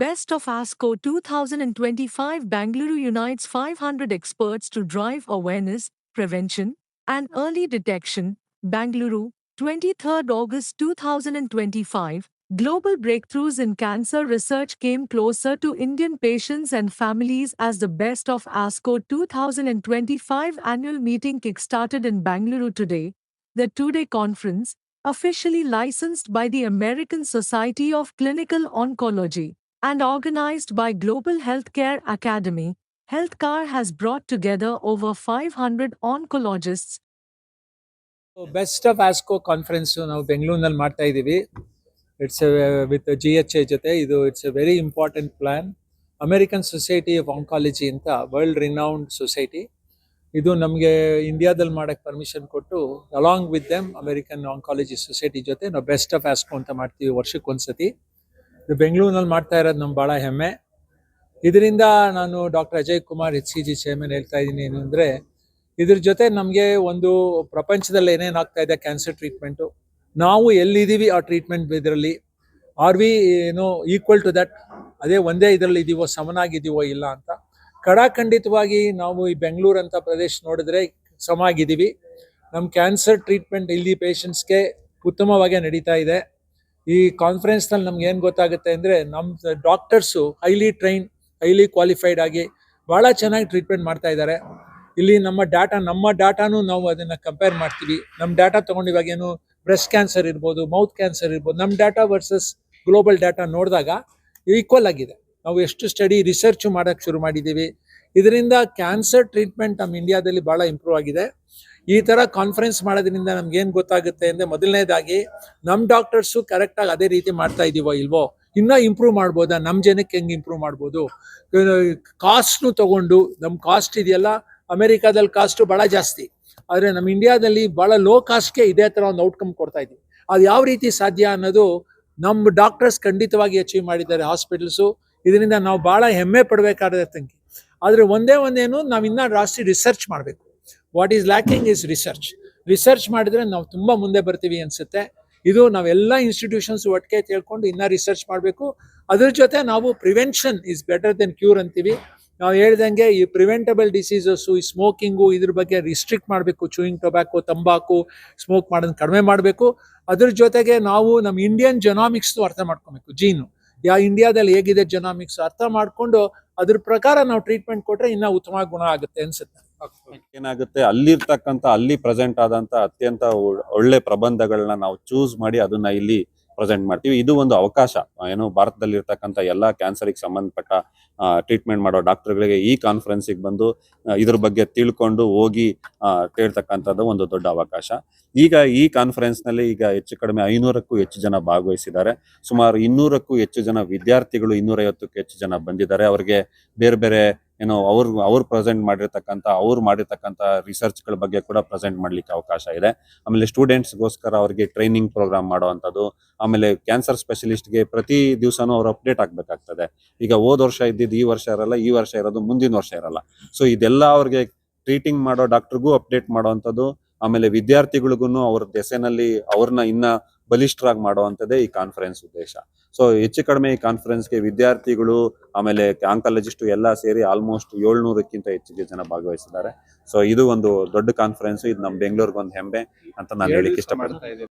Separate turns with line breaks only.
Best of ASCO 2025 Bangalore unites 500 experts to drive awareness, prevention, and early detection. Bangalore, 23rd August 2025. Global breakthroughs in cancer research came closer to Indian patients and families as the Best of ASCO 2025 annual meeting kickstarted in Bangalore today. The two-day conference, officially licensed by the American Society of Clinical Oncology and organized by Global Healthcare Academy, Healthcare has brought together over 500 oncologists.
Best of ASCO conference ನಾವು ಬೆಂಗಳೂರಿನಲ್ಲಿ ಮಾಡ್ತಾ ಇದ್ದೀವಿ. It's with GHA ಜೊತೆ ಇದು it's a very important plan. American society of oncology ಅಂತ world renowned society, ಇದು ನಮಗೆ ಇಂಡಿಯಾದಲ್ಲಿ ಮಾಡಕ್ಕೆ ಪರ್ಮಿಷನ್ ಕೊಟ್ಟು along with them American oncology society ಜೊತೆ ನಾವು ಬೆಸ್ಟ್ ಆಫ್ ಆಸ್ಕೋ ಅಂತ ಮಾಡ್ತೀವಿ ವರ್ಷಕ್ಕೊಂದ್ಸತಿ. ಇದು ಬೆಂಗಳೂರಿನಲ್ಲಿ ಮಾಡ್ತಾ ಇರೋದು ನಮ್ಗೆ ಭಾಳ ಹೆಮ್ಮೆ. ಇದರಿಂದ ನಾನು doctor Ajay Kumar HCG chairman ಹೇಳ್ತಾ ಇದ್ದೀನಿ ಏನು ಅಂದರೆ, ಇದ್ರ ಜೊತೆ ನಮಗೆ ಒಂದು ಪ್ರಪಂಚದಲ್ಲಿ ಏನೇನಾಗ್ತಾ ಇದೆ ಕ್ಯಾನ್ಸರ್ ಟ್ರೀಟ್ಮೆಂಟು, ನಾವು ಎಲ್ಲಿದ್ದೀವಿ ಆ ಟ್ರೀಟ್ಮೆಂಟ್ ಇದರಲ್ಲಿ, are we equal to that, ಅದೇ ಒಂದೇ ಇದರಲ್ಲಿ ಇದೀವೋ, ಸಮನಾಗಿದ್ದೀವೋ ಇಲ್ಲ ಅಂತ. ಖಂಡಿತವಾಗಿ ನಾವು ಈ ಬೆಂಗಳೂರು ಅಂತ ಪ್ರದೇಶ ನೋಡಿದ್ರೆ ಸಮಾಗಿದ್ದೀವಿ. ನಮ್ಮ ಕ್ಯಾನ್ಸರ್ ಟ್ರೀಟ್ಮೆಂಟ್ ಇಲ್ಲಿ ಪೇಷಂಟ್ಸ್ಗೆ ಉತ್ತಮವಾಗಿ ನಡೀತಾ ಇದೆ. ಈ ಕಾನ್ಫರೆನ್ಸ್ನಲ್ಲಿ ನಮ್ಗೆ ಏನು ಗೊತ್ತಾಗುತ್ತೆ ಅಂದರೆ, ನಮ್ಮ doctors highly train, highly qualified ಆಗಿ ಭಾಳ ಚೆನ್ನಾಗಿ ಟ್ರೀಟ್ಮೆಂಟ್ ಮಾಡ್ತಾ ಇದ್ದಾರೆ. ಇಲ್ಲಿ ನಮ್ಮ ಡಾಟಾನು ನಾವು ಅದನ್ನು ಕಂಪೇರ್ ಮಾಡ್ತೀವಿ. ನಮ್ಮ ಡಾಟಾ ತೊಗೊಂಡು ಇವಾಗ ಏನು ಬ್ರೆಸ್ಟ್ ಕ್ಯಾನ್ಸರ್ ಇರ್ಬೋದು, ಮೌತ್ ಕ್ಯಾನ್ಸರ್ ಇರ್ಬೋದು, ನಮ್ಮ ಡಾಟಾ ವರ್ಸಸ್ ಗ್ಲೋಬಲ್ ಡಾಟಾ ನೋಡಿದಾಗ ಈಕ್ವಲ್ ಆಗಿದೆ. ನಾವು ಎಷ್ಟು ಸ್ಟಡಿ ರಿಸರ್ಚ್ ಮಾಡೋಕ್ಕೆ ಶುರು ಮಾಡಿದ್ದೀವಿ. ಇದರಿಂದ ಕ್ಯಾನ್ಸರ್ ಟ್ರೀಟ್ಮೆಂಟ್ ನಮ್ಮ ಇಂಡಿಯಾದಲ್ಲಿ ಭಾಳ ಇಂಪ್ರೂವ್ ಆಗಿದೆ. ಈ ಥರ ಕಾನ್ಫರೆನ್ಸ್ ಮಾಡೋದ್ರಿಂದ ನಮ್ಗೇನು ಗೊತ್ತಾಗುತ್ತೆ ಅಂದರೆ, ಮೊದಲನೇದಾಗಿ ನಮ್ಮ ಡಾಕ್ಟರ್ಸು ಕರೆಕ್ಟಾಗಿ ಅದೇ ರೀತಿ ಮಾಡ್ತಾ ಇದ್ದೀವೋ ಇಲ್ವೋ, ಇನ್ನೂ ಇಂಪ್ರೂವ್ ಮಾಡ್ಬೋದಾ, ನಮ್ಮ ಜನಕ್ಕೆ ಹೆಂಗೆ ಇಂಪ್ರೂವ್ ಮಾಡ್ಬೋದು. ಕಾಸ್ಟ್ನು ತೊಗೊಂಡು, ನಮ್ಮ ಕಾಸ್ಟ್ ಇದೆಯಲ್ಲ, ಅಮೆರಿಕಾದಲ್ಲಿ ಕಾಸ್ಟು ಭಾಳ ಜಾಸ್ತಿ, ಆದರೆ ನಮ್ಮ ಇಂಡಿಯಾದಲ್ಲಿ ಭಾಳ ಲೋ ಕಾಸ್ಟ್ಗೆ ಇದೇ ಥರ ಒಂದು ಔಟ್ಕಮ್ ಕೊಡ್ತಾ ಇದ್ದೀವಿ. ಅದು ಯಾವ ರೀತಿ ಸಾಧ್ಯ ಅನ್ನೋದು ನಮ್ಮ ಡಾಕ್ಟರ್ಸ್ ಖಂಡಿತವಾಗಿ ಅಚೀವ್ ಮಾಡಿದ್ದಾರೆ ಹಾಸ್ಪಿಟಲ್ಸು. ಇದರಿಂದ ನಾವು ಭಾಳ ಹೆಮ್ಮೆ ಪಡಬೇಕಾದ ತಂಗಿ. ಆದರೆ ಒಂದೇನು, ನಾವು ಇನ್ನೂ ಜಾಸ್ತಿ ರಿಸರ್ಚ್ ಮಾಡಬೇಕು. What is lacking is research ಮಾಡಿದ್ರೆ ನಾವು ತುಂಬ ಮುಂದೆ ಬರ್ತೀವಿ ಅನಿಸುತ್ತೆ. ಇದು ನಾವೆಲ್ಲ ಇನ್ಸ್ಟಿಟ್ಯೂಷನ್ಸ್ ಒಟ್ಟಿಗೆ ತಿಳ್ಕೊಂಡು ಇನ್ನೂ ರಿಸರ್ಚ್ ಮಾಡಬೇಕು. ಅದ್ರ ಜೊತೆ ನಾವು prevention is better then cure ಅಂತೀವಿ. ನಾವು ಹೇಳ್ದಂಗೆ ಈ ಪ್ರಿವೆಂಟಬಲ್ ಡಿಸೀಸಸ್ಸು, ಈ ಸ್ಮೋಕಿಂಗು, ಇದ್ರ ಬಗ್ಗೆ ರಿಸ್ಟ್ರಿಕ್ಟ್ ಮಾಡಬೇಕು. ಚೂಯಿಂಗ್ ಟೊಬ್ಯಾಕೋ, ತಂಬಾಕು, ಸ್ಮೋಕ್ ಮಾಡೋದನ್ನ ಕಡಿಮೆ ಮಾಡಬೇಕು. ಅದ್ರ ಜೊತೆಗೆ ನಾವು ನಮ್ಮ ಇಂಡಿಯನ್ ಜೆನಾಮಿಕ್ಸ್ನು ಅರ್ಥ ಮಾಡ್ಕೊಬೇಕು. ಜೀನು ಇಂಡಿಯಾದಲ್ಲಿ ಹೇಗಿದೆ ಜೆನಾಮಿಕ್ಸ್ ಅರ್ಥ ಮಾಡಿಕೊಂಡು ಅದ್ರ ಪ್ರಕಾರ ನಾವು ಟ್ರೀಟ್ಮೆಂಟ್ ಕೊಟ್ಟರೆ ಇನ್ನೂ ಉತ್ತಮ ಗುಣ ಆಗುತ್ತೆ ಅನ್ಸುತ್ತೆ.
ಏನಾಗುತ್ತೆ, ಅಲ್ಲಿ ಪ್ರೆಸೆಂಟ್ ಆದಂತ ಅತ್ಯಂತ ಒಳ್ಳೆ ಪ್ರಬಂಧಗಳನ್ನ ನಾವು ಚೂಸ್ ಮಾಡಿ ಅದನ್ನ ಇಲ್ಲಿ ಪ್ರೆಸೆಂಟ್ ಮಾಡ್ತೀವಿ. ಇದು ಒಂದು ಅವಕಾಶ, ಏನು ಭಾರತದಲ್ಲಿ ಇರ್ತಕ್ಕಂಥ ಎಲ್ಲಾ ಕ್ಯಾನ್ಸರ್ಗೆ ಸಂಬಂಧಪಟ್ಟ ಟ್ರೀಟ್ಮೆಂಟ್ ಮಾಡೋ ಡಾಕ್ಟರ್ಗಳಿಗೆ ಈ ಕಾನ್ಫರೆನ್ಸಿಗೆ ಬಂದು ಇದ್ರ ಬಗ್ಗೆ ತಿಳ್ಕೊಂಡು ಹೋಗಿ ಕೇಳ್ತಕ್ಕಂಥದ್ದು ಒಂದು ದೊಡ್ಡ ಅವಕಾಶ. ಈಗ ಈ ಕಾನ್ಫರೆನ್ಸ್ ನಲ್ಲಿ ಈಗ ಹೆಚ್ಚು ಕಡಿಮೆ 500ಕ್ಕೂ ಹೆಚ್ಚು ಜನ ಭಾಗವಹಿಸಿದ್ದಾರೆ. ಸುಮಾರು 200ಕ್ಕೂ ಹೆಚ್ಚು ಜನ ವಿದ್ಯಾರ್ಥಿಗಳು, 250ಕ್ಕೂ ಹೆಚ್ಚು ಜನ ಬಂದಿದ್ದಾರೆ. ಅವ್ರಿಗೆ ಬೇರೆ ಬೇರೆ ಅವ್ರು ಪ್ರೆಸೆಂಟ್ ಮಾಡಿರ್ತಕ್ಕಂಥ ರಿಸರ್ಚ್ಗಳ ಬಗ್ಗೆ ಕೂಡ ಪ್ರೆಸೆಂಟ್ ಮಾಡ್ಲಿಕ್ಕೆ ಅವಕಾಶ ಇದೆ. ಆಮೇಲೆ ಸ್ಟೂಡೆಂಟ್ಸ್ಗೋಸ್ಕರ ಅವ್ರಿಗೆ ಟ್ರೈನಿಂಗ್ ಪ್ರೋಗ್ರಾಮ್ ಮಾಡುವಂಥದ್ದು, ಆಮೇಲೆ ಕ್ಯಾನ್ಸರ್ ಸ್ಪೆಷಲಿಸ್ಟ್ಗೆ ಪ್ರತಿ ದಿವಸನೂ ಅವ್ರು ಅಪ್ಡೇಟ್ ಆಗಬೇಕಾಗ್ತದೆ. ಈಗ ಹೋದ ವರ್ಷ ಇದ್ದಿದ್ದು ಈ ವರ್ಷ ಇರಲ್ಲ, ಈ ವರ್ಷ ಇರೋದು ಮುಂದಿನ ವರ್ಷ ಇರಲ್ಲ. ಸೊ ಇದೆಲ್ಲ ಅವ್ರಿಗೆ ಟ್ರೀಟಿಂಗ್ ಮಾಡೋ ಡಾಕ್ಟರ್ಗೂ ಅಪ್ಡೇಟ್ ಮಾಡುವಂಥದ್ದು, ಆಮೇಲೆ ವಿದ್ಯಾರ್ಥಿಗಳಿಗೂ ಅವ್ರ ದೆಸೆನಲ್ಲಿ ಅವ್ರನ್ನ ಇನ್ನ ಬಲಿಷ್ಠರಾಗಿ ಮಾಡುವಂಥದ್ದೇ ಈ ಕಾನ್ಫರೆನ್ಸ್ ಉದ್ದೇಶ. ಸೊ ಹೆಚ್ಚು ಕಡಿಮೆ ಈ ಕಾನ್ಫರೆನ್ಸ್ಗೆ ವಿದ್ಯಾರ್ಥಿಗಳು ಆಮೇಲೆ ಆಂಕಾಲಜಿಸ್ಟು ಎಲ್ಲ ಸೇರಿ ಆಲ್ಮೋಸ್ಟ್ 700ಕ್ಕಿಂತ ಹೆಚ್ಚಿಗೆ ಜನ ಭಾಗವಹಿಸಿದ್ದಾರೆ. ಸೊ ಇದು ಒಂದು ದೊಡ್ಡ ಕಾನ್ಫರೆನ್ಸ್. ಇದು ನಮ್ಮ ಬೆಂಗಳೂರಿಗೆ ಒಂದು ಹೆಮ್ಮೆ ಅಂತ ನಾನು ಹೇಳಿಕ್ಕೆ ಇಷ್ಟಪಡ್ತೀನಿ.